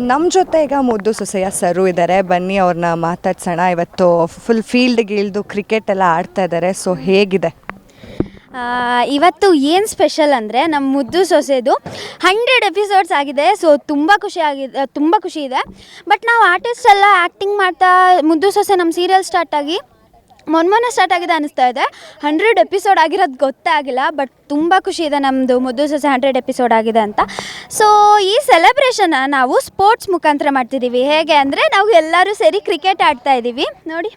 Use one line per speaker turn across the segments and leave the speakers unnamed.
ನಮ್ಮ ಜೊತೆ ಈಗ ಮುದ್ದು ಸೊಸೆಯ ಸರು ಇದ್ದಾರೆ, ಬನ್ನಿ ಅವ್ರನ್ನ ಮಾತಾಡ್ಸೋಣ. ಇವತ್ತು ಫುಲ್ ಫೀಲ್ಡ್ಗೆ ಇಳಿದು ಕ್ರಿಕೆಟ್ ಎಲ್ಲ ಆಡ್ತಾ ಇದ್ದಾರೆ. ಸೊ ಹೇಗಿದೆ
ಇವತ್ತು ಏನು ಸ್ಪೆಷಲ್ ಅಂದರೆ ನಮ್ಮ ಮುದ್ದು ಸೊಸೆದು 100 ಎಪಿಸೋಡ್ಸ್ ಆಗಿದೆ. ಸೊ ತುಂಬ ಖುಷಿ ಇದೆ. ಬಟ್ ನಾವು ಆರ್ಟಿಸ್ಟ್ ಎಲ್ಲ ಆ್ಯಕ್ಟಿಂಗ್ ಮಾಡ್ತಾ ಮುದ್ದು ಸೊಸೆ ನಮ್ಮ ಸೀರಿಯಲ್ ಸ್ಟಾರ್ಟ್ ಆಗಿ ಮೊನ್ನೆ ಸ್ಟಾರ್ಟ್ ಆಗಿದೆ ಅನ್ನಿಸ್ತಾ ಇದೆ. 100 ಎಪಿಸೋಡ್ ಆಗಿರೋದು ಗೊತ್ತೇ ಆಗಿಲ್ಲ. ಬಟ್ ತುಂಬ ಖುಷಿ ಇದೆ ನಮ್ಮದು ಮುದ್ದು ಸೊಸೆ 100 ಎಪಿಸೋಡ್ ಆಗಿದೆ ಅಂತ. ಸೊ ಈ ಸೆಲೆಬ್ರೇಷನ್ನ ನಾವು ಸ್ಪೋರ್ಟ್ಸ್ ಮುಖಾಂತರ ಮಾಡ್ತಿದ್ದೀವಿ. ಹೇಗೆ ಅಂದರೆ ನಾವು ಎಲ್ಲರೂ ಸೇರಿ ಕ್ರಿಕೆಟ್ ಆಡ್ತಾ ಇದ್ದೀವಿ ನೋಡಿ.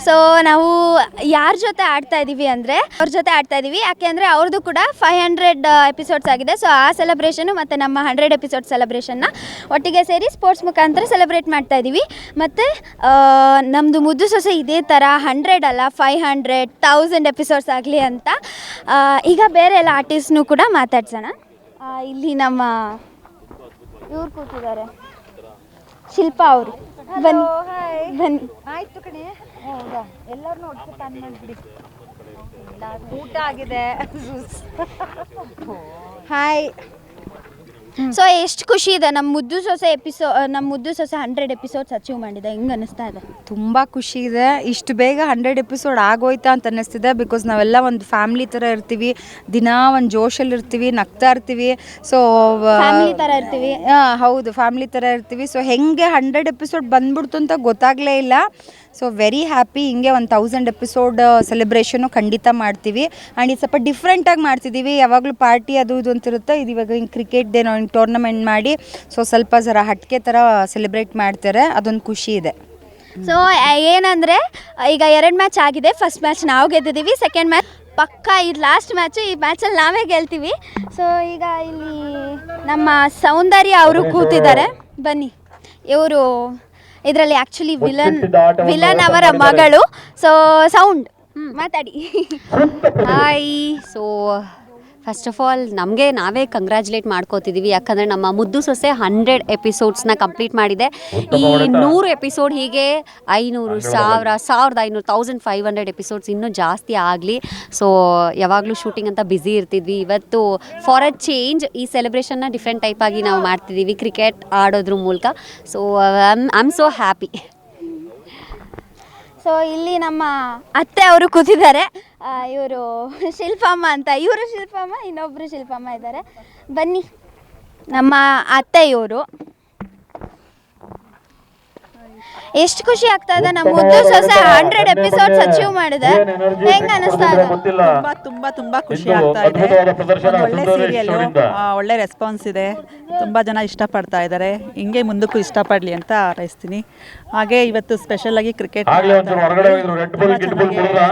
ಸೊ ನಾವು ಯಾರ ಜೊತೆ ಆಡ್ತಾ ಇದ್ದೀವಿ ಅಂದರೆ ಅವ್ರ ಜೊತೆ ಆಡ್ತಾ ಇದ್ದೀವಿ. ಯಾಕೆ ಅಂದರೆ ಅವ್ರದ್ದು ಕೂಡ 500 ಎಪಿಸೋಡ್ಸ್ ಆಗಿದೆ. ಸೊ ಆ ಸೆಲೆಬ್ರೇಷನು ಮತ್ತು ನಮ್ಮ 100 ಎಪಿಸೋಡ್ ಸೆಲೆಬ್ರೇಷನ್ನ ಒಟ್ಟಿಗೆ ಸೇರಿ ಸ್ಪೋರ್ಟ್ಸ್ ಮುಖಾಂತರ ಸೆಲೆಬ್ರೇಟ್ ಮಾಡ್ತಾ ಇದ್ದೀವಿ. ಮತ್ತು ನಮ್ಮದು ಮುದ್ದು ಸೊಸೆ ಇದೇ ಥರ 100 ಅಲ್ಲ 500 1000 ಎಪಿಸೋಡ್ಸ್ ಆಗಲಿ ಅಂತ ಈಗ ಬೇರೆ ಎಲ್ಲ ಆರ್ಟಿಸ್ಟ್ನೂ ಕೂಡ ಮಾತಾಡ್ಸೋಣ. ಇಲ್ಲಿ ನಮ್ಮ ಇವ್ರು ಕೂತಿದ್ದಾರೆ, ಶಿಲ್ಪಾ ಅವರು. ಬನ್ನಿ ಬನ್ನಿ.
ಆಯ್ತು ಕಣೆ, ಹೌದಾ ಎಲ್ಲರನ್ನೂ ಒಟ್ಟಿಗೆ ಪ್ಲಾನ್ ಮಾಡಿಬಿಡಿ. ಊಟ ಆಗಿದೆ. ಹಾಯ್.
ಸೊ ಎಷ್ಟು ಖುಷಿ ಇದೆ ನಮ್ಮ ಮುದ್ದು ಸೊಸೆ 100 ಎಪಿಸೋಡ್ಸ್ ಅಚೀವ್ ಮಾಡಿದೆ. ಹೆಂಗೆ ಅನ್ನಿಸ್ತಾ ಇದೆ?
ತುಂಬ ಖುಷಿ ಇದೆ. ಇಷ್ಟು ಬೇಗ 100 ಎಪಿಸೋಡ್ ಆಗೋಯ್ತಾ ಅಂತ ಅನ್ನಿಸ್ತಿದೆ. ಬಿಕಾಸ್ ನಾವೆಲ್ಲ ಒಂದು ಫ್ಯಾಮ್ಲಿ ಥರ ಇರ್ತೀವಿ, ದಿನ ಒಂದು ಜೋಶಲ್ಲಿ ಇರ್ತೀವಿ, ನಗ್ತಾ ಇರ್ತೀವಿ. ಸೊ
ಫ್ಯಾಮಿಲಿ ಥರ ಇರ್ತೀವಿ.
ಹೌದು, ಫ್ಯಾಮ್ಲಿ ಥರ ಇರ್ತೀವಿ. ಸೊ ಹೆಂಗೆ 100 ಎಪಿಸೋಡ್ ಬಂದ್ಬಿಡ್ತು ಅಂತ ಗೊತ್ತಾಗಲೇ ಇಲ್ಲ. So very happy. ಹಿಂಗೆ 1000 ಎಪಿಸೋಡ್ ಸೆಲೆಬ್ರೇಷನು ಖಂಡಿತ ಮಾಡ್ತೀವಿ. ಆ್ಯಂಡ್ ಇದು ಸ್ವಲ್ಪ ಡಿಫ್ರೆಂಟಾಗಿ ಮಾಡ್ತಿದ್ದೀವಿ. ಯಾವಾಗಲೂ ಪಾರ್ಟಿ ಅದು ಇದು ಅಂತಿರುತ್ತೆ. ಇದು ಇವಾಗ ಹಿಂಗೆ ಕ್ರಿಕೆಟ್ ಡೇ ನಾವು ಹಿಂಗೆ ಟೂರ್ನಮೆಂಟ್ ಮಾಡಿ ಸೊ ಸ್ವಲ್ಪ ಜರ ಹಟ್ಕೆ ಥರ ಸೆಲೆಬ್ರೇಟ್ ಮಾಡ್ತಾರೆ. ಅದೊಂದು ಖುಷಿ ಇದೆ.
ಸೊ ಏನಂದರೆ ಈಗ 2 ಮ್ಯಾಚ್ ಆಗಿದೆ. ಫಸ್ಟ್ ಮ್ಯಾಚ್ ನಾವು ಗೆದ್ದಿದ್ದೀವಿ. ಸೆಕೆಂಡ್ ಮ್ಯಾಚ್ ಪಕ್ಕ ಇದು ಲಾಸ್ಟ್ ಮ್ಯಾಚು. ಈ ಮ್ಯಾಚಲ್ಲಿ ನಾವೇ ಗೆಲ್ತೀವಿ. ಸೊ ಈಗ ಇಲ್ಲಿ ನಮ್ಮ ಸೌಂದರ್ಯ ಅವರು ಕೂತಿದ್ದಾರೆ. ಬನ್ನಿ. ಇವರು ಇದರಲ್ಲಿ ಆ್ಯಕ್ಚುಲಿ ವಿಲನ್ ಅವರ ಮಗಳು. ಸೊ ಸೌಂಡ್ ಮಾತಾಡಿ.
Hi. So first of all ನಾವೇ ಕಂಗ್ರ್ಯಾಚುಲೇಟ್ ಮಾಡ್ಕೋತಿದ್ದೀವಿ. ಯಾಕಂದರೆ ನಮ್ಮ ಮುದ್ದು ಸೊಸೆ 100 ಎಪಿಸೋಡ್ಸ್ನ ಕಂಪ್ಲೀಟ್ ಮಾಡಿದೆ. ಈ 100 ಎಪಿಸೋಡ್ ಹೀಗೆ 500 1000 1500 1500 ಎಪಿಸೋಡ್ಸ್ ಇನ್ನೂ ಜಾಸ್ತಿ ಆಗಲಿ. ಸೊ ಯಾವಾಗಲೂ ಶೂಟಿಂಗ್ ಅಂತ ಬ್ಯುಸಿ ಇರ್ತಿದ್ವಿ. ಇವತ್ತು ಫಾರ್ ಅ ಚೇಂಜ್ ಈ ಸೆಲೆಬ್ರೇಷನ್ನ ಡಿಫ್ರೆಂಟ್ ಟೈಪಾಗಿ ನಾವು ಮಾಡ್ತಿದ್ದೀವಿ ಕ್ರಿಕೆಟ್ ಆಡೋದ್ರ ಮೂಲಕ. So I am so happy.
So ಇಲ್ಲಿ ನಮ್ಮ ಅತ್ತೆ ಅವರು ಕೂತಿದ್ದಾರೆ. ಇವರು ಶಿಲ್ಪಮ್ಮ ಅಂತ. ಇವರು ಶಿಲ್ಪಮ್ಮ, ಇನ್ನೊಬ್ಬರು ಶಿಲ್ಪಮ್ಮ ಇದ್ದಾರೆ. ಬನ್ನಿ. ನಮ್ಮ ಅತ್ತೆ ಇವರು. ಎಷ್ಟು ಖುಷಿ ಆಗ್ತಾ ಇದೆ ನಮ್ಮ ಮುದ್ದು ಸೊಸೆ 100 ಎಪಿಸೋಡ್ಸ್ ಅಚೀವ್ ಮಾಡಿದೆ. ಹೆಂಗೆ ಅನಿಸ್ತಾ ಇದೆ?
ತುಂಬಾ ಖುಷಿ ಆಗ್ತಾ ಇದೆ. ಒಂದು ಒಳ್ಳೆ ಸೀರಿಯಲ್ಲು, ಒಳ್ಳೆ ರೆಸ್ಪಾನ್ಸ್ ಇದೆ. ತುಂಬ ಜನ ಇಷ್ಟಪಡ್ತಾ ಇದ್ದಾರೆ. ಹಿಂಗೆ ಮುಂದಕ್ಕೂ ಇಷ್ಟಪಡಲಿ ಅಂತ ಹಾರೈಸ್ತೀನಿ. ಹಾಗೆ ಇವತ್ತು ಸ್ಪೆಷಲಾಗಿ ಕ್ರಿಕೆಟ್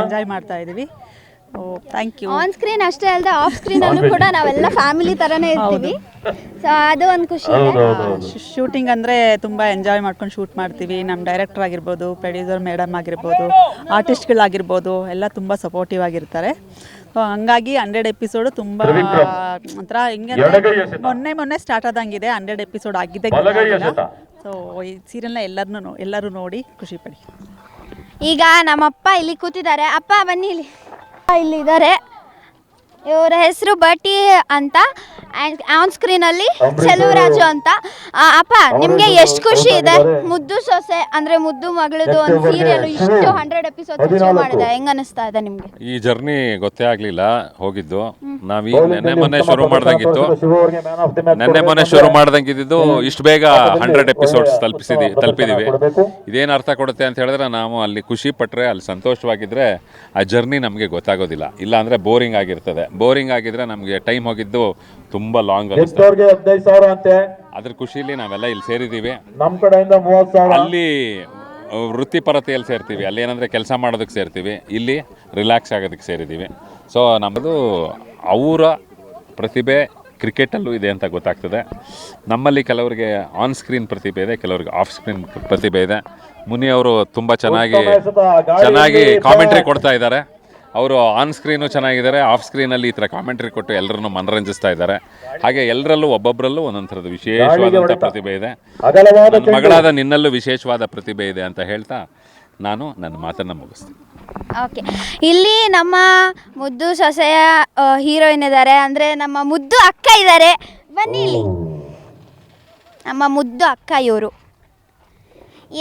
ಎಂಜಾಯ್ ಮಾಡ್ತಾ ಇದ್ದೀವಿ. Thank you.
ಆನ್ ಸ್ಕ್ರೀನ್ ಅಷ್ಟೇ ಅಲ್ಲದೆ ಆಫ್ ಸ್ಕ್ರೀನಲ್ಲೂ ಕೂಡ ನಾವೆಲ್ಲ ಫ್ಯಾಮಿಲಿ ಥರನೇ ಇರ್ತೀವಿ. ಸೊ ಅದು ಒಂದು ಖುಷಿ.
ಶೂಟಿಂಗ್ ಅಂದರೆ ತುಂಬ ಎಂಜಾಯ್ ಮಾಡ್ಕೊಂಡು ಶೂಟ್ ಮಾಡ್ತೀವಿ. ನಮ್ಮ ಡೈರೆಕ್ಟರ್ ಆಗಿರ್ಬೋದು, ಪ್ರೊಡ್ಯೂಸರ್ ಮೇಡಮ್ ಆಗಿರ್ಬೋದು, ಆರ್ಟಿಸ್ಟ್ಗಳಾಗಿರ್ಬೋದು ಎಲ್ಲ ತುಂಬ ಸಪೋರ್ಟಿವ್ ಆಗಿರ್ತಾರೆ. ಸೊ ಹಂಗಾಗಿ 100 ಎಪಿಸೋಡು ತುಂಬ ಒಂಥರ ಹಿಂಗೆ ಮೊನ್ನೆ ಸ್ಟಾರ್ಟ್ ಆದಂಗಿದೆ. 100 ಎಪಿಸೋಡ್ ಆಗಿದೆ. ಸೊ ಈ ಸೀರಿಯಲ್ನ ಎಲ್ಲರೂ ನೋಡಿ ಖುಷಿ ಪಡಿ.
ಈಗ ನಮ್ಮಪ್ಪ ಇಲ್ಲಿ ಕೂತಿದ್ದಾರೆ. ಅಪ್ಪ ಬನ್ನಿ ಇಲ್ಲಿದ್ದಾರೆ. ಇವರ ಹೆಸರು ಬಟಿ ಅಂತ. ಆ್ಯಂಡ್ ಆನ್ ಸ್ಕ್ರೀನಲ್ಲಿ ಚೆಲುವರಾಜು ಅಂತ. ಅಪ್ಪ ನಿಮಗೆ ಎಷ್ಟು ಖುಷಿ ಇದೆ? ಮುದ್ದು ಸೊಸೆ ಅಂದರೆ ಮುದ್ದು ಮಗಳದು ಒಂದು ಸೀರಿಯಲ್ ಇಷ್ಟು 100 ಎಪಿಸೋಡ್ಸ್ ಅಚೀವ್ ಮಾಡಿದೆ. ಹೆಂಗೆ ಅನಿಸ್ತಾ ಇದೆ ನಿಮಗೆ?
ಈ ಜರ್ನಿ ಗೊತ್ತೇ ಆಗಲಿಲ್ಲ ಹೋಗಿದ್ದು. ನಾವು ನೆನ್ನೆ ಮೊನ್ನೆ ಶುರು ಮಾಡ್ದಂಗಿದ್ದು ಇಷ್ಟು ಬೇಗ 100 ಎಪಿಸೋಡ್ಸ್ ತಲುಪಿದ್ದೀವಿ. ಇದೇನು ಅರ್ಥ ಕೊಡುತ್ತೆ ಅಂತ ಹೇಳಿದ್ರೆ, ನಾವು ಅಲ್ಲಿ ಖುಷಿ ಪಟ್ಟರೆ, ಅಲ್ಲಿ ಸಂತೋಷವಾಗಿದ್ದರೆ ಆ ಜರ್ನಿ ನಮಗೆ ಗೊತ್ತಾಗೋದಿಲ್ಲ. ಇಲ್ಲ ಅಂದರೆ ಬೋರಿಂಗ್ ಆಗಿರ್ತದೆ. ಬೋರಿಂಗ್ ಆಗಿದ್ರೆ ನಮಗೆ ಟೈಮ್ ಹೋಗಿದ್ದು ತುಂಬ ಲಾಂಗ್ ಆಗುತ್ತೆ. ಅದ್ರ ಖುಷಿಲಿ ನಾವೆಲ್ಲ ಇಲ್ಲಿ ಸೇರಿದ್ದೀವಿ. ನಮ್ಮ ಕಡೆಯಿಂದ 30,000 ಅಲ್ಲಿ ವೃತ್ತಿಪರತೆಯಲ್ಲಿ ಸೇರ್ತೀವಿ. ಅಲ್ಲಿ ಏನಂದರೆ ಕೆಲಸ ಮಾಡೋದಕ್ಕೆ ಸೇರ್ತೀವಿ. ಇಲ್ಲಿ ರಿಲ್ಯಾಕ್ಸ್ ಆಗೋದಕ್ಕೆ ಸೇರಿದ್ದೀವಿ. ಸೊ ನಮ್ಮದು ಅವರ ಪ್ರತಿಭೆ ಕ್ರಿಕೆಟಲ್ಲೂ ಇದೆ ಅಂತ ಗೊತ್ತಾಗ್ತದೆ. ನಮ್ಮಲ್ಲಿ ಕೆಲವರಿಗೆ ಆನ್ ಸ್ಕ್ರೀನ್ ಪ್ರತಿಭೆ ಇದೆ, ಕೆಲವರಿಗೆ ಆಫ್ ಸ್ಕ್ರೀನ್ ಪ್ರತಿಭೆ ಇದೆ. ಮುನಿ ಅವರು ತುಂಬ ಚೆನ್ನಾಗಿ ಕಾಮೆಂಟ್ರಿ ಕೊಡ್ತಾ ಇದ್ದಾರೆ. ಅವರು ಆನ್ ಸ್ಕ್ರೀನು ಚೆನ್ನಾಗಿದ್ದಾರೆ, ಆಫ್ ಸ್ಕ್ರೀನಲ್ಲಿ ಈ ಥರ ಕಾಮೆಂಟ್ರಿ ಕೊಟ್ಟು ಎಲ್ಲರನ್ನು ಮನರಂಜಿಸ್ತಾ ಇದ್ದಾರೆ. ಹಾಗೆ ಎಲ್ಲರಲ್ಲೂ ಒಬ್ಬೊಬ್ಬರಲ್ಲೂ ಒಂದೊಂದು ಥರದ ವಿಶೇಷವಾದಂಥ ಪ್ರತಿಭೆ ಇದೆ. ನನ್ನ ಮಗಳಾದ ನಿನ್ನಲ್ಲೂ ವಿಶೇಷವಾದ ಪ್ರತಿಭೆ ಇದೆ ಅಂತ ಹೇಳ್ತಾ ನಾನು ನನ್ನ ಮಾತನ್ನು ಮುಗಿಸ್ತೀನಿ.
ಓಕೆ, ಇಲ್ಲಿ ನಮ್ಮ ಮುದ್ದು ಸೊಸೆಯ ಹೀರೋಯಿನ್ ಇದ್ದಾರೆ, ಅಂದರೆ ನಮ್ಮ ಮುದ್ದು ಅಕ್ಕ ಇದ್ದಾರೆ. ಬನ್ನಿ ಇಲ್ಲಿ, ನಮ್ಮ ಮುದ್ದು ಅಕ್ಕ ಇವರು.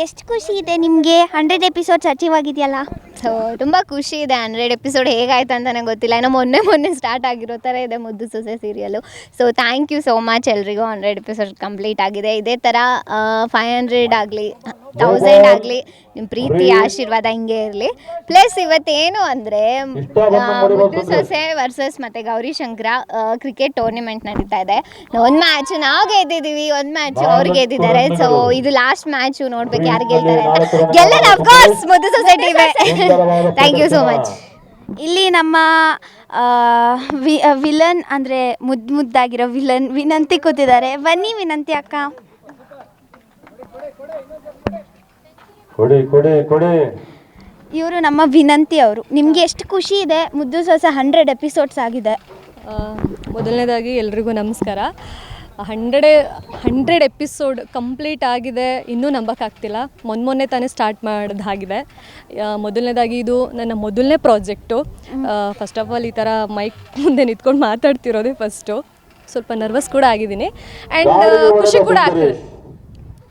ಎಷ್ಟು ಖುಷಿ ಇದೆ ನಿಮಗೆ? 100 ಎಪಿಸೋಡ್ಸ್ ಅಚೀವ್ ಆಗಿದೆಯಲ್ಲ?
ಸೊ ತುಂಬ ಖುಷಿ ಇದೆ. 100 ಎಪಿಸೋಡ್ ಹೇಗಾಯ್ತು ಅಂತ ನನಗೆ ಗೊತ್ತಿಲ್ಲ, ಏನೋ ಮೊನ್ನೆ ಸ್ಟಾರ್ಟ್ ಆಗಿರೋ ಥರ ಇದೆ ಮುದ್ದು ಸೊಸೆ serial. So thank you so much ಎಲ್ರಿಗೂ. 100 ಎಪಿಸೋಡ್ ಕಂಪ್ಲೀಟ್ ಆಗಿದೆ. ಇದೇ ಥರ 500 ಆಗಲಿ 1000 ಆಗಲಿ ನಿಮ್ಮ ಪ್ರೀತಿ ಆಶೀರ್ವಾದ ಹಿಂಗೆ ಇರಲಿ. ಪ್ಲಸ್ ಇವತ್ತೇನು ಅಂದರೆ ಮುದ್ದು ಸೊಸೆ ವರ್ಸಸ್ ಮತ್ತು ಗೌರಿಶಂಕರ ಕ್ರಿಕೆಟ್ ಟೂರ್ನಿಮೆಂಟ್ ನಡೀತಾ ಇದೆ. ಒಂದು ಮ್ಯಾಚ್ ನಾವು ಗೆದ್ದಿದ್ದೀವಿ, ಒಂದು ಮ್ಯಾಚ್ ಅವ್ರು ಗೆದ್ದಿದ್ದಾರೆ. ಸೊ ಇದು ಲಾಸ್ಟ್ ಮ್ಯಾಚು, ನೋಡ್ಬೇಕು ಯಾರು ಗೆಲ್ತಾರೆ ಅಂತ. ಗೆಲ್ಲಲ್ಲ ಅಫ್ಕೋರ್ಸ್ ಮುದ್ದು ಸೊಸೆ ಟೀಮೇ. Thank you so much.
ಇಲ್ಲಿ ನಮ್ಮ ವಿಲನ್ ಅಂದರೆ ಮುದ್ದಾಗಿರೋ ವಿಲನ್ ವಿನಂತಿ ಕೂತಿದ್ದಾರೆ. ಬನ್ನಿ ವಿನಂತಿ ಅಕ್ಕ. ಇವರು ನಮ್ಮ ವಿನಂತಿ ಅವರು. ನಿಮಗೆ ಎಷ್ಟು ಖುಷಿ ಇದೆ? ಮುದ್ದು ಸೊಸೆ 100 ಎಪಿಸೋಡ್ಸ್ ಆಗಿದೆ.
ಮೊದಲನೇದಾಗಿ ಎಲ್ರಿಗೂ ನಮಸ್ಕಾರ. 100 ಎಪಿಸೋಡ್ ಕಂಪ್ಲೀಟ್ ಆಗಿದೆ, ಇನ್ನೂ ನಂಬೋಕ್ಕಾಗ್ತಿಲ್ಲ. ಮೊನ್ನೆ ತಾನೇ ಸ್ಟಾರ್ಟ್ ಮಾಡಿದಾಗಿದೆ. ಮೊದಲನೇದಾಗಿ ಇದು ನನ್ನ ಮೊದಲನೇ ಪ್ರಾಜೆಕ್ಟು. ಫಸ್ಟ್ ಆಫ್ ಆಲ್ ಈ ಥರ ಮೈಕ್ ಮುಂದೆ ನಿಂತ್ಕೊಂಡು ಮಾತಾಡ್ತಿರೋದೇ ಫಸ್ಟು. ಸ್ವಲ್ಪ ನರ್ವಸ್ ಕೂಡ ಆಗಿದ್ದೀನಿ ಆ್ಯಂಡ್ ಖುಷಿ ಕೂಡ ಆಗ್ತಿದೆ.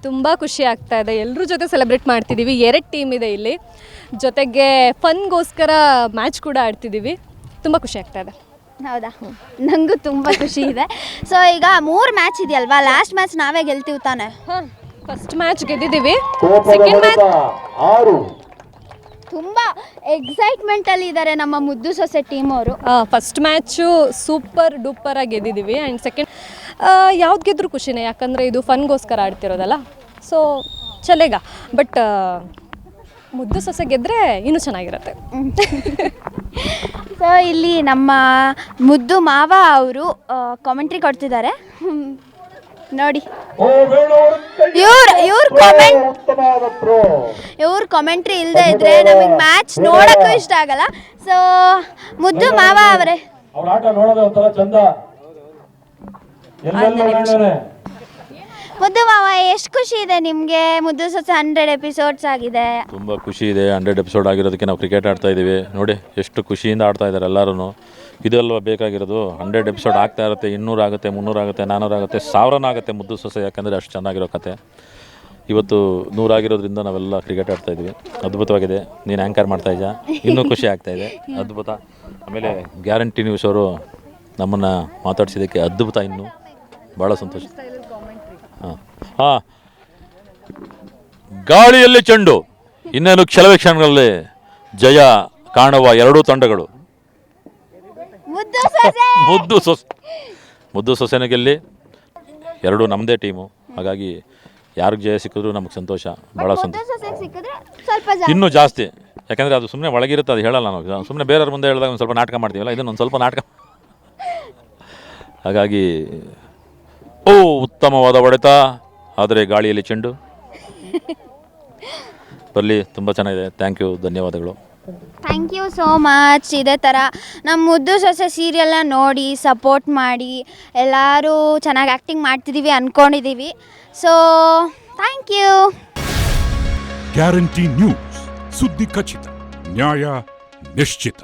ತುಂಬ ಖುಷಿ ಆಗ್ತಾ ಇದೆ. ಎಲ್ಲರ ಜೊತೆ ಸೆಲೆಬ್ರೇಟ್ ಮಾಡ್ತಿದ್ದೀವಿ. 2 ಟೀಮ್ ಇದೆ ಇಲ್ಲಿ, ಜೊತೆಗೆ ಫನ್ಗೋಸ್ಕರ ಮ್ಯಾಚ್ ಕೂಡ ಆಡ್ತಿದ್ದೀವಿ. ತುಂಬ ಖುಷಿ ಆಗ್ತಾ ಇದೆ.
ಹೌದಾ? ನನಗೂ ತುಂಬ ಖುಷಿ ಇದೆ. ಸೊ ಈಗ 3 ಮ್ಯಾಚ್ ಇದೆಯಲ್ವಾ? ಲಾಸ್ಟ್ ಮ್ಯಾಚ್ ನಾವೇ ಗೆಲ್ತೀವಿ ತಾನೆ?
ಫಸ್ಟ್ ಮ್ಯಾಚ್ ಗೆದ್ದಿದ್ದೀವಿ, ಸೆಕೆಂಡ್ ಮ್ಯಾಚ್
ತುಂಬ ಎಕ್ಸೈಟ್ಮೆಂಟಲ್ಲಿ ಇದ್ದಾರೆ ನಮ್ಮ ಮುದ್ದು ಸೊಸೆ ಟೀಮ್ ಅವರು.
ಫಸ್ಟ್ ಮ್ಯಾಚು ಸೂಪರ್ ಡೂಪರಾಗಿ ಗೆದ್ದಿದ್ದೀವಿ ಆ್ಯಂಡ್ ಸೆಕೆಂಡ್ ಯಾವ್ದು ಗೆದ್ದರೂ ಖುಷಿನೇ, ಯಾಕಂದರೆ ಇದು ಫನ್ಗೋಸ್ಕರ ಆಡ್ತಿರೋದಲ್ಲ. ಸೊ ಚಲೇಗ, ಬಟ್ ಮುದ್ದು ಸೊಸೆ ಗೆದ್ದರೆ ಇನ್ನೂ ಚೆನ್ನಾಗಿರುತ್ತೆ.
ಸೊ ಇಲ್ಲಿ ನಮ್ಮ ಮುದ್ದು ಮಾವ ಅವರು ಕಾಮೆಂಟ್ರಿ ಕೊಡ್ತಿದ್ದಾರೆ ನೋಡಿ. ಇವ್ರ ಕಾಮೆಂಟ್ರಿ ಇಲ್ಲದೆ ಇದ್ರೆ ನಮಗೆ ಮ್ಯಾಚ್ ನೋಡೋಕ್ಕೂ ಇಷ್ಟ ಆಗಲ್ಲ. ಸೊ ಮುದ್ದು ಮಾವ ಅವರೇ, ಮುದ್ದು ಮಾವ ಎಷ್ಟು ಖುಷಿ ಇದೆ ನಿಮಗೆ? ಮುದ್ದು ಸೊಸೆ 100 ಎಪಿಸೋಡ್ಸ್ ಆಗಿದೆ.
ತುಂಬ ಖುಷಿ ಇದೆ. 100 ಎಪಿಸೋಡ್ ಆಗಿರೋದಕ್ಕೆ ನಾವು ಕ್ರಿಕೆಟ್ ಆಡ್ತಾ ಇದ್ದೀವಿ. ನೋಡಿ ಎಷ್ಟು ಖುಷಿಯಿಂದ ಆಡ್ತಾ ಇದ್ದಾರೆ ಎಲ್ಲರೂ. ಇದೆಲ್ಲ ಬೇಕಾಗಿರೋದು. 100 ಎಪಿಸೋಡ್ ಆಗ್ತಾ ಇರುತ್ತೆ, 200 ಆಗುತ್ತೆ, 300 ಆಗುತ್ತೆ, 400 ಆಗುತ್ತೆ, 1000 ಆಗುತ್ತೆ ಮುದ್ದು ಸೊಸೆ. ಯಾಕಂದರೆ ಅಷ್ಟು ಚೆನ್ನಾಗಿರೋ ಕತೆ. ಇವತ್ತು 100 ಆಗಿರೋದ್ರಿಂದ ನಾವೆಲ್ಲ ಕ್ರಿಕೆಟ್ ಆಡ್ತಾ ಇದ್ವಿ. ಅದ್ಭುತವಾಗಿದೆ. ನೀನು ಆ್ಯಂಕರ್ ಮಾಡ್ತಾ ಇದ್ಯಾ, ಇನ್ನೂ ಖುಷಿ ಆಗ್ತಾ ಇದೆ. ಅದ್ಭುತ. ಆಮೇಲೆ ಗ್ಯಾರಂಟಿ ನ್ಯೂಸ್ ಅವರು ನಮ್ಮನ್ನು ಮಾತಾಡ್ಸಿದ್ದಕ್ಕೆ ಅದ್ಭುತ. ಇನ್ನೂ ಭಾಳ ಸಂತೋಷ. ಹಾಂ, ಗಾಳಿಯಲ್ಲಿ ಚೆಂಡು. ಇನ್ನೇನು ಕೆಲವೇ ಕ್ಷಣಗಳಲ್ಲಿ ಜಯ ಕಾಣುವ 2 ತಂಡಗಳು. ಮುದ್ದು ಸೊಸೆನ ಗೆಲ್ಲಿ 2 ನಮ್ಮದೇ ಟೀಮು. ಹಾಗಾಗಿ ಯಾರಿಗೆ ಜಯ ಸಿಕ್ಕಿದ್ರು ನಮಗೆ ಸಂತೋಷ, ಭಾಳ ಸಂತೋಷ. ಇನ್ನೂ ಜಾಸ್ತಿ, ಯಾಕಂದರೆ ಅದು ಸುಮ್ಮನೆ ಒಳಗಿರುತ್ತೆ, ಅದು ಹೇಳಲ್ಲ ನಾವು. ಸುಮ್ಮನೆ ಬೇರೆಯವ್ರ ಮುಂದೆ ಹೇಳಿದಾಗ ಒಂದು ಸ್ವಲ್ಪ ನಾಟಕ ಮಾಡ್ತೀವಲ್ಲ, ಇದನ್ನೊಂದು ಸ್ವಲ್ಪ ನಾಟಕ. ಹಾಗಾಗಿ ಉತ್ತಮವಾದ ಹೊಡೆತ, ಆದರೆ ಗಾಳಿಯಲ್ಲಿ ಚೆಂಡು. ಬರಲಿ, ತುಂಬ ಚೆನ್ನಾಗಿದೆ. ಥ್ಯಾಂಕ್ ಯು, ಧನ್ಯವಾದಗಳು.
Thank you so much. ಇದೇ ಥರ ನಮ್ಮ ಮುದ್ದು ಸೊಸೆ ಸೀರಿಯಲ್ನ ನೋಡಿ ಸಪೋರ್ಟ್ ಮಾಡಿ ಎಲ್ಲರೂ ಚೆನ್ನಾಗಿ ಆ್ಯಕ್ಟಿಂಗ್ ಮಾಡ್ತಿದ್ದೀವಿ ಅಂದ್ಕೊಂಡಿದ್ದೀವಿ. So thank you.
Guarantee news, ಸುದ್ದಿ ಖಚಿತ, ನ್ಯಾಯ ನಿಶ್ಚಿತ.